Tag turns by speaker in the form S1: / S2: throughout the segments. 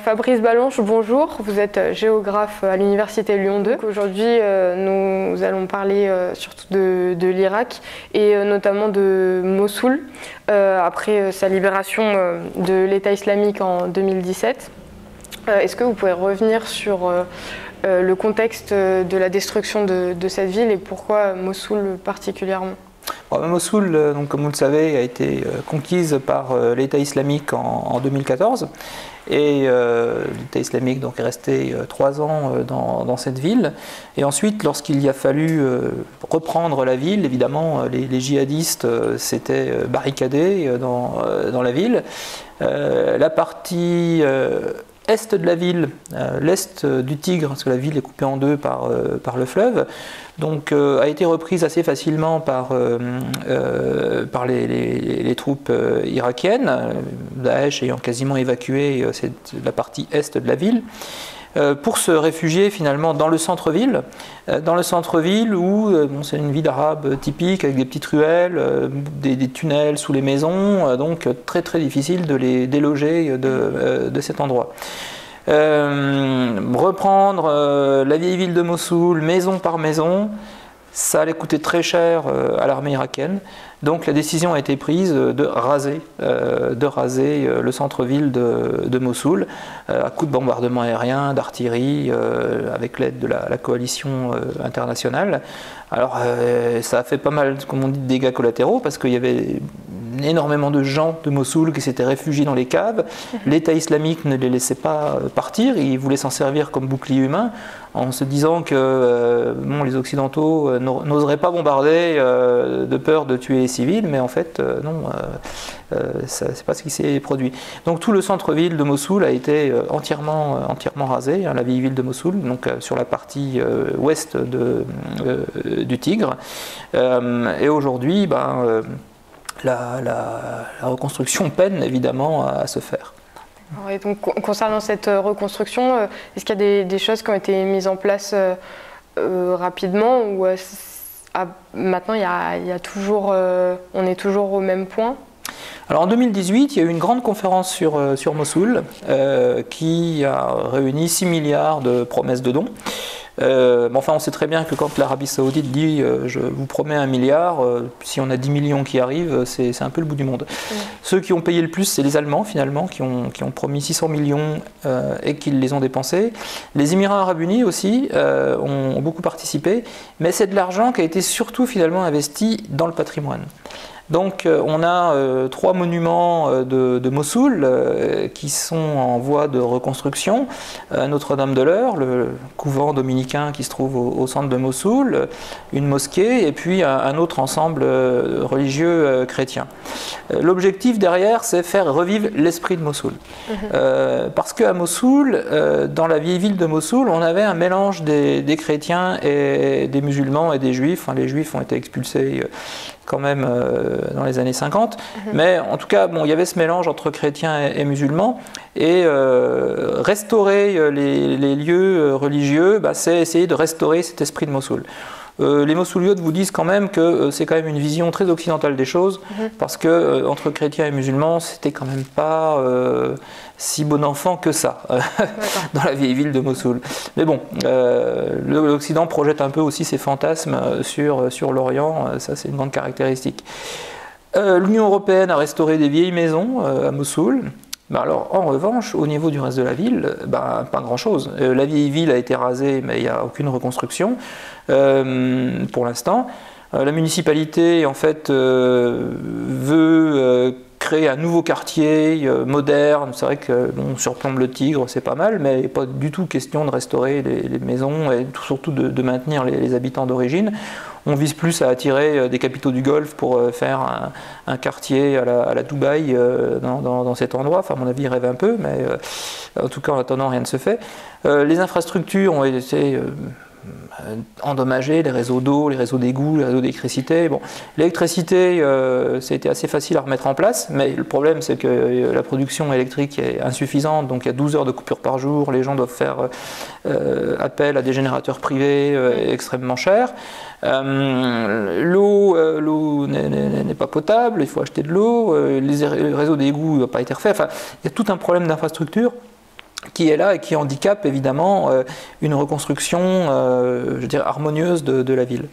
S1: Fabrice Balanche, bonjour. Vous êtes géographe à l'Université Lyon 2. Aujourd'hui, nous allons parler surtout de l'Irak et notamment de Mossoul, après sa libération de l'État islamique en 2017. Est-ce que vous pouvez revenir sur le contexte de la destruction de cette ville et pourquoi Mossoul particulièrement ?
S2: Mossoul, donc, comme vous le savez, a été conquise par l'État islamique en 2014 et l'État islamique donc, est resté 3 ans dans cette ville. Et ensuite, lorsqu'il y a fallu reprendre la ville, évidemment, les djihadistes s'étaient barricadés dans la ville. La partie est de la ville, l'est du Tigre, parce que la ville est coupée en deux par le fleuve, donc a été reprise assez facilement par les troupes irakiennes, Daesh ayant quasiment évacué la partie est de la ville, pour se réfugier finalement dans le centre-ville, où c'est une ville arabe typique avec des petites ruelles, des tunnels sous les maisons, donc très très difficile de les déloger de cet endroit. Reprendre la vieille ville de Mossoul, maison par maison, ça allait coûter très cher à l'armée irakienne. Donc la décision a été prise de raser le centre-ville de Mossoul à coups de bombardements aériens, d'artillerie, avec l'aide de la coalition internationale. Alors ça a fait pas mal, comme on dit, de dégâts collatéraux parce qu'il y avait énormément de gens de Mossoul qui s'étaient réfugiés dans les caves. L'État islamique ne les laissait pas partir, il voulait s'en servir comme bouclier humain en se disant que les Occidentaux n'oseraient pas bombarder de peur de tuer les civils, mais en fait non, c'est pas ce qui s'est produit. Donc tout le centre-ville de Mossoul a été entièrement rasé, la vieille ville de Mossoul, donc sur la partie ouest du Tigre. Et aujourd'hui, la reconstruction peine évidemment à se faire.
S1: Et donc, concernant cette reconstruction, est-ce qu'il y a des choses qui ont été mises en place rapidement ou maintenant il y a toujours, on est toujours au même point ?
S2: Alors en 2018, il y a eu une grande conférence sur Mossoul qui a réuni 6 milliards de promesses de dons. Enfin, on sait très bien que quand l'Arabie Saoudite dit je vous promets 1 milliard, si on a 10 millions qui arrivent, c'est un peu le bout du monde. Ceux qui ont payé le plus, c'est les Allemands finalement, qui ont promis 600 millions et qui les ont dépensés. Les Émirats Arabes Unis aussi ont beaucoup participé, mais c'est de l'argent qui a été surtout finalement investi dans le patrimoine. Donc on a 3 monuments de Mossoul qui sont en voie de reconstruction. Notre-Dame de l'Eure, le couvent dominicain qui se trouve au centre de Mossoul, une mosquée et puis un autre ensemble religieux chrétien. L'objectif derrière, c'est faire revivre l'esprit de Mossoul. Parce qu'à Mossoul, dans la vieille ville de Mossoul, on avait un mélange des chrétiens et des musulmans et des juifs. Les juifs ont été expulsés quand même dans les années 50, mais en tout cas, il y avait ce mélange entre chrétiens et musulmans, et restaurer les lieux religieux, c'est essayer de restaurer cet esprit de Mossoul. Les Mossouliotes vous disent quand même que c'est quand même une vision très occidentale des choses, parce que entre chrétiens et musulmans, c'était quand même pas si bon enfant que ça dans la vieille ville de Mossoul. Mais bon, l'Occident projette un peu aussi ses fantasmes sur l'Orient, ça c'est une grande caractéristique. L'Union européenne a restauré des vieilles maisons à Mossoul. Alors, en revanche, au niveau du reste de la ville, pas grand-chose. La vieille ville a été rasée, mais il n'y a aucune reconstruction pour l'instant. La municipalité, en fait, veut créer un nouveau quartier moderne. C'est vrai que surplombe le Tigre, c'est pas mal, mais il n'est pas du tout question de restaurer les maisons et surtout de maintenir les habitants d'origine. On vise plus à attirer des capitaux du Golfe pour faire un quartier à la Dubaï dans cet endroit. Enfin, à mon avis, ils rêvent un peu, mais en tout cas, en attendant, rien ne se fait. Les infrastructures ont été endommagées, les réseaux d'eau, les réseaux d'égouts, les réseaux d'électricité. L'électricité, ça a été assez facile à remettre en place, mais le problème, c'est que la production électrique est insuffisante, donc il y a 12 heures de coupure par jour, les gens doivent faire appel à des générateurs privés extrêmement chers. L'eau n'est pas potable, il faut acheter de l'eau, les réseaux d'égouts n'ont pas été refaits. Enfin, il y a tout un problème d'infrastructure qui est là et qui handicape évidemment une reconstruction je veux dire, harmonieuse de la ville.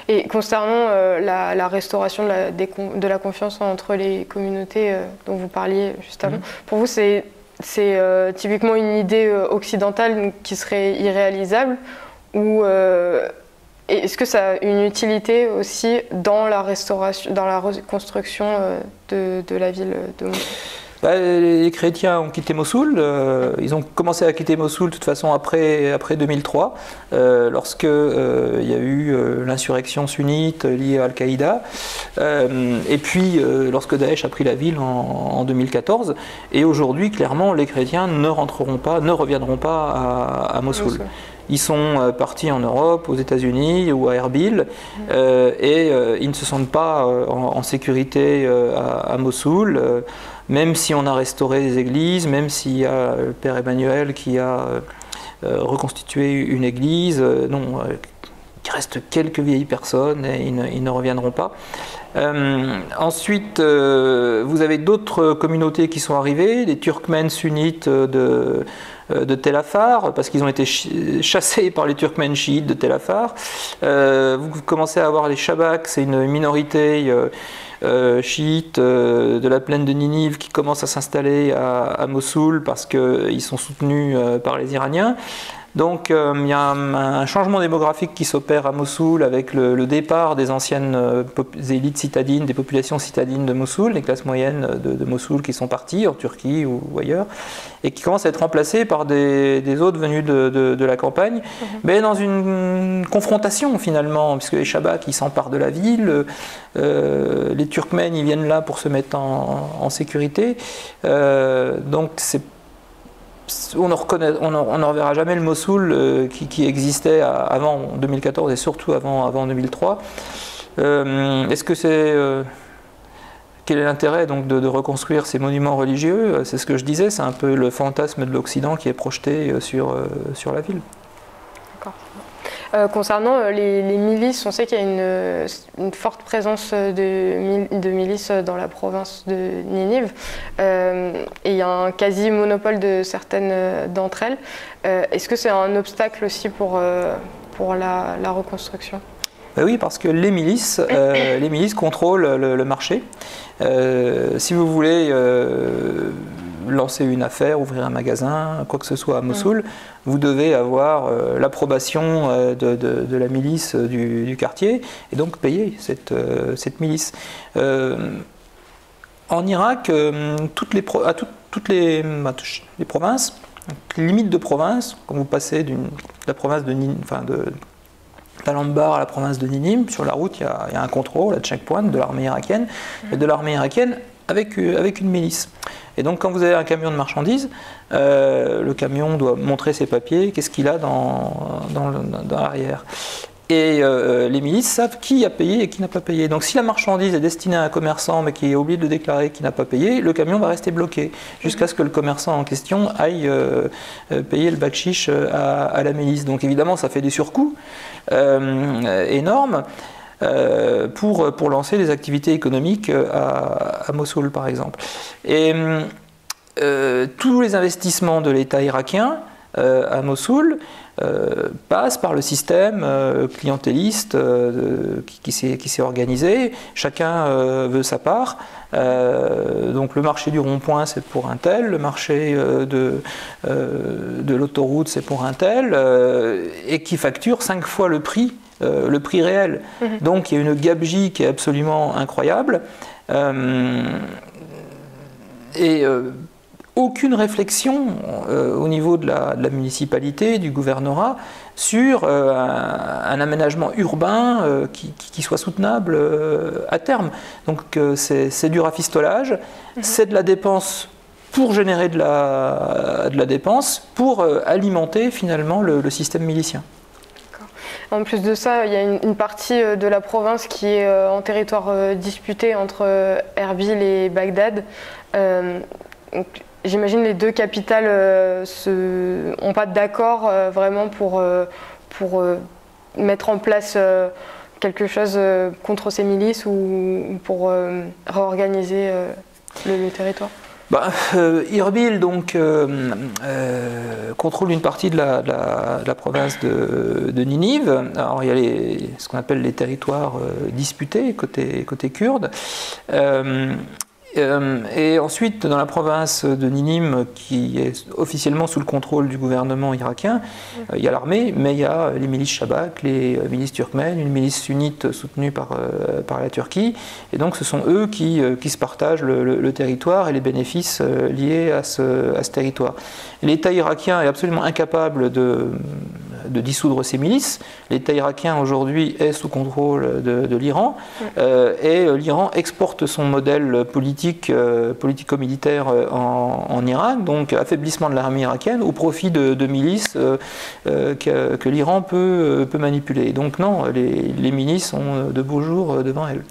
S1: Et concernant la restauration de la confiance entre les communautés dont vous parliez juste avant, pour vous c'est typiquement une idée occidentale qui serait irréalisable ou est-ce que ça a une utilité aussi dans la restauration, dans la reconstruction de la ville de Mossoul?
S2: Les chrétiens ont quitté Mossoul, ils ont commencé à quitter Mossoul de toute façon après 2003, lorsque il y a eu l'insurrection sunnite liée à Al-Qaïda, et puis lorsque Daesh a pris la ville en 2014, et aujourd'hui clairement les chrétiens ne reviendront pas à Mossoul. Ils sont partis en Europe, aux États-Unis ou à Erbil, et ils ne se sentent pas en sécurité à Mossoul. Même si on a restauré des églises, même s'il y a le Père Emmanuel qui a reconstitué une église, non, il reste quelques vieilles personnes et ils ne reviendront pas. Ensuite, vous avez d'autres communautés qui sont arrivées, les Turkmènes sunnites de Tel Afar, parce qu'ils ont été chassés par les Turkmènes chiites de Tel Afar. Vous commencez à avoir les Shabaks, c'est une minorité chiites de la plaine de Ninive qui commencent à s'installer à Mossoul parce qu'ils sont soutenus par les Iraniens. Donc il y a un changement démographique qui s'opère à Mossoul avec le départ des anciennes élites citadines, des populations citadines de Mossoul, les classes moyennes de Mossoul qui sont parties en Turquie ou ailleurs, et qui commencent à être remplacées par des autres venus de la campagne, mais dans une confrontation finalement, puisque les Shabaks ils s'emparent de la ville, les Turkmènes ils viennent là pour se mettre en sécurité, donc on ne reverra jamais le Mossoul qui existait avant 2014 et surtout avant 2003. Est-ce que quel est l'intérêt donc de reconstruire ces monuments religieux? C'est ce que je disais, c'est un peu le fantasme de l'Occident qui est projeté sur la ville.
S1: Concernant les milices, on sait qu'il y a une forte présence de milices dans la province de Ninive et il y a un quasi-monopole de certaines d'entre elles. Est-ce que c'est un obstacle aussi pour la reconstruction?
S2: Oui, parce que les milices contrôlent le marché. Si vous voulez lancer une affaire, ouvrir un magasin, quoi que ce soit à Mossoul, vous devez avoir l'approbation de la milice du quartier et donc payer cette milice. En Irak, toutes les provinces, les limites de province, quand vous passez de la province de Al-Anbar à la province de Ninive, sur la route il y a un contrôle, un checkpoint de l'armée irakienne, et de l'armée irakienne avec une milice. Et donc quand vous avez un camion de marchandises, le camion doit montrer ses papiers, qu'est-ce qu'il a dans l'arrière. Et les milices savent qui a payé et qui n'a pas payé. Donc si la marchandise est destinée à un commerçant mais qui est oublié de déclarer qu'il n'a pas payé, le camion va rester bloqué jusqu'à ce que le commerçant en question aille payer le bakshish à la milice. Donc évidemment ça fait des surcoûts énormes pour lancer des activités économiques à Mossoul par exemple. Et tous les investissements de l'État irakien à Mossoul passe par le système clientéliste qui s'est organisé. Chacun veut sa part. Donc le marché du rond-point c'est pour un tel, le marché de l'autoroute c'est pour un tel, et qui facture 5 fois le prix réel. Donc il y a une gabegie qui est absolument incroyable. Aucune réflexion au niveau de la municipalité, du gouvernorat, sur un aménagement urbain qui soit soutenable à terme. Donc c'est du rafistolage, c'est de la dépense pour générer de la dépense, pour alimenter finalement le système milicien.
S1: En plus de ça, il y a une partie de la province qui est en territoire disputé entre Erbil et Bagdad. J'imagine les deux capitales n'ont pas d'accord vraiment pour mettre en place quelque chose contre ces milices ou pour réorganiser le territoire.
S2: Irbil donc, contrôle une partie de la province de Ninive. Alors il y a ce qu'on appelle les territoires disputés côté kurde. Et ensuite, dans la province de Ninive, qui est officiellement sous le contrôle du gouvernement irakien, il y a l'armée, mais il y a les milices Shabak, les milices turkmènes, une milice sunnite soutenue par la Turquie. Et donc, ce sont eux qui se partagent le territoire et les bénéfices liés à ce territoire. L'État irakien est absolument incapable de dissoudre ces milices. L'État irakien aujourd'hui est sous contrôle de l'Iran et l'Iran exporte son modèle politico-militaire en Irak, donc affaiblissement de l'armée irakienne au profit de milices que l'Iran peut manipuler. Donc non, les milices ont de beaux jours devant elles.